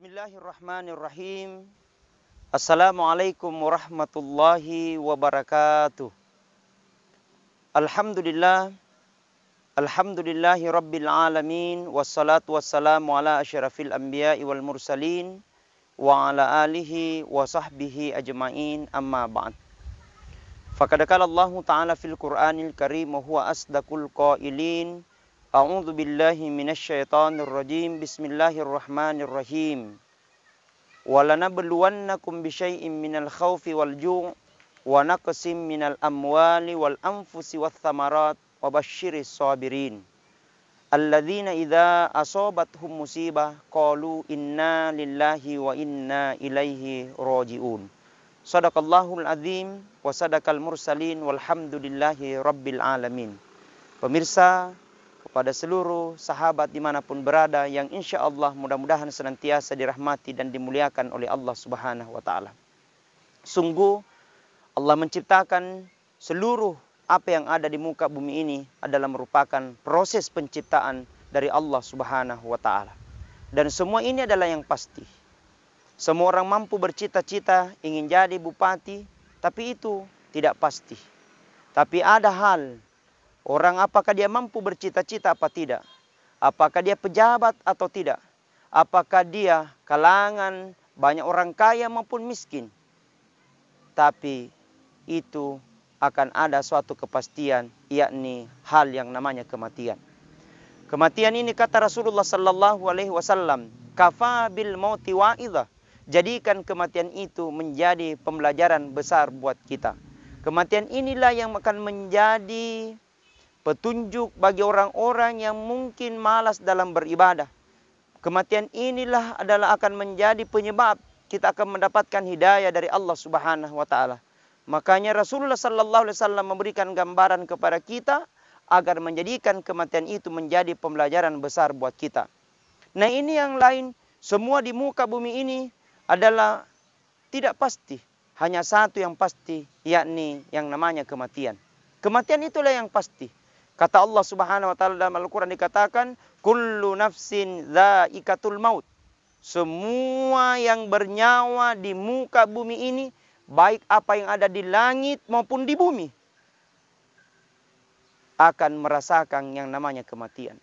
Bismillahirrahmanirrahim. Assalamualaikum warahmatullahi wabarakatuh. Alhamdulillah. Alhamdulillahi rabbil alamin. Wassalatu wassalamu ala asyrafil anbiya'i wal mursalin. Wa ala alihi wa sahbihi ajma'in, amma ba'd. Faqad qala Allahu ta'ala fil Qur'anil Karim wa huwa asdaqul qailin. A'udzu billahi minasy syaithanir rajim. Bismillahirrahmanirrahim. Walanabluwannakum bisyai'in minal khaufi wal ju' wa naqsim minal amwali wal anfusi wath thamarat wa basyiris sabirin. Alladzina idza asabathum musibah qalu inna lillahi wa inna ilaihi raji'un. Shadaqallahul azim wa sadaqal mursalin walhamdulillahi rabbil alamin. Pemirsa, kepada seluruh sahabat dimanapun berada yang insya Allah mudah-mudahan senantiasa dirahmati dan dimuliakan oleh Allah Subhanahu wa Ta'ala. Sungguh Allah menciptakan seluruh apa yang ada di muka bumi ini adalah merupakan proses penciptaan dari Allah Subhanahu wa Ta'ala. Dan semua ini adalah yang pasti. Semua orang mampu bercita-cita ingin jadi bupati, tapi itu tidak pasti. Tapi ada hal, orang apakah dia mampu bercita-cita apa tidak? Apakah dia pejabat atau tidak? Apakah dia kalangan banyak orang kaya maupun miskin? Tapi itu akan ada suatu kepastian, yakni hal yang namanya kematian. Kematian ini kata Rasulullah sallallahu alaihi wasallam, kafa bil mauti wa'idhah. Jadikan kematian itu menjadi pembelajaran besar buat kita. Kematian inilah yang akan menjadi petunjuk bagi orang-orang yang mungkin malas dalam beribadah. Kematian inilah adalah akan menjadi penyebab kita akan mendapatkan hidayah dari Allah Subhanahu wa Ta'ala. Makanya Rasulullah sallallahu alaihi wasallam memberikan gambaran kepada kita agar menjadikan kematian itu menjadi pembelajaran besar buat kita. Nah, ini yang lain semua di muka bumi ini adalah tidak pasti. Hanya satu yang pasti, yakni yang namanya kematian. Kematian itulah yang pasti. Kata Allah Subhanahu wa Ta'ala dalam Al-Quran dikatakan, kullu nafsin dha'iqatul maut. Semua yang bernyawa di muka bumi ini, baik apa yang ada di langit maupun di bumi, akan merasakan yang namanya kematian.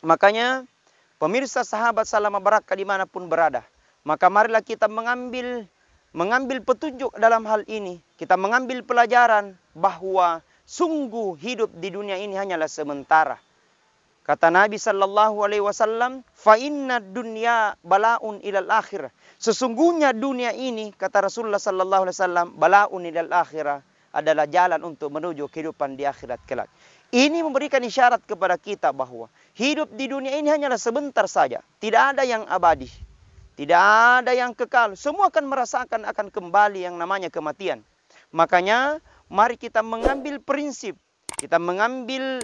Makanya, pemirsa sahabat salam barakah dimanapun berada, maka marilah kita mengambil petunjuk dalam hal ini. Kita mengambil pelajaran bahwa sungguh hidup di dunia ini hanyalah sementara. Kata Nabi sallallahu alaihi wasallam, fa inna dunya balaun ilal akhirah. Sesungguhnya dunia ini, kata Rasulullah sallallahu alaihi wasallam, balaun ilal akhirah, adalah jalan untuk menuju kehidupan di akhirat kelak. Ini memberikan isyarat kepada kita bahwa hidup di dunia ini hanyalah sebentar saja. Tidak ada yang abadi. Tidak ada yang kekal. Semua akan merasakan akan kembali yang namanya kematian. Makanya mari kita mengambil prinsip. Kita mengambil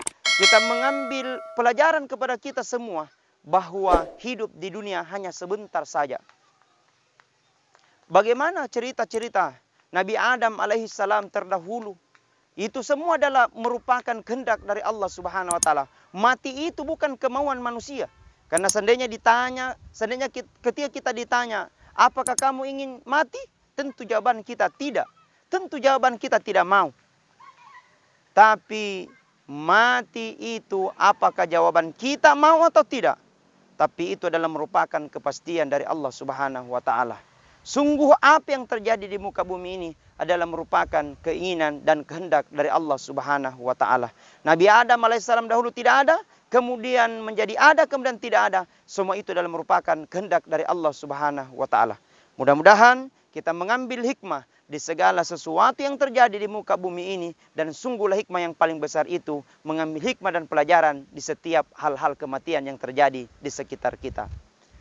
pelajaran kepada kita semua. Bahwa hidup di dunia hanya sebentar saja. Bagaimana cerita-cerita Nabi Adam alaihissalam terdahulu. Itu semua adalah merupakan kehendak dari Allah Subhanahu wa Ta'ala. Mati itu bukan kemauan manusia. Karena seandainya ketika kita ditanya, apakah kamu ingin mati? Tentu jawaban kita tidak. Tentu jawaban kita tidak mau. Tapi mati itu apakah jawaban kita mau atau tidak? Tapi itu adalah merupakan kepastian dari Allah Subhanahu wa Ta'ala. Sungguh apa yang terjadi di muka bumi ini adalah merupakan keinginan dan kehendak dari Allah Subhanahu wa Ta'ala. Nabi Adam alaihissalam dahulu tidak ada, kemudian menjadi ada, kemudian tidak ada. Semua itu adalah merupakan kehendak dari Allah Subhanahu wa Ta'ala. Mudah-mudahan kita mengambil hikmah di segala sesuatu yang terjadi di muka bumi ini. Dan sungguhlah hikmah yang paling besar itu mengambil hikmah dan pelajaran di setiap hal-hal kematian yang terjadi di sekitar kita.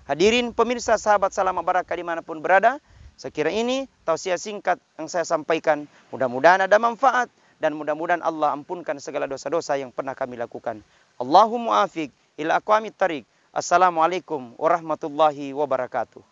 Hadirin pemirsa sahabat salam barakah dimanapun berada, sekira ini tausiah singkat yang saya sampaikan. Mudah-mudahan ada manfaat dan mudah-mudahan Allah ampunkan segala dosa-dosa yang pernah kami lakukan. Allahumma afiq ila aqwamit tariq. Assalamualaikum warahmatullahi wabarakatuh.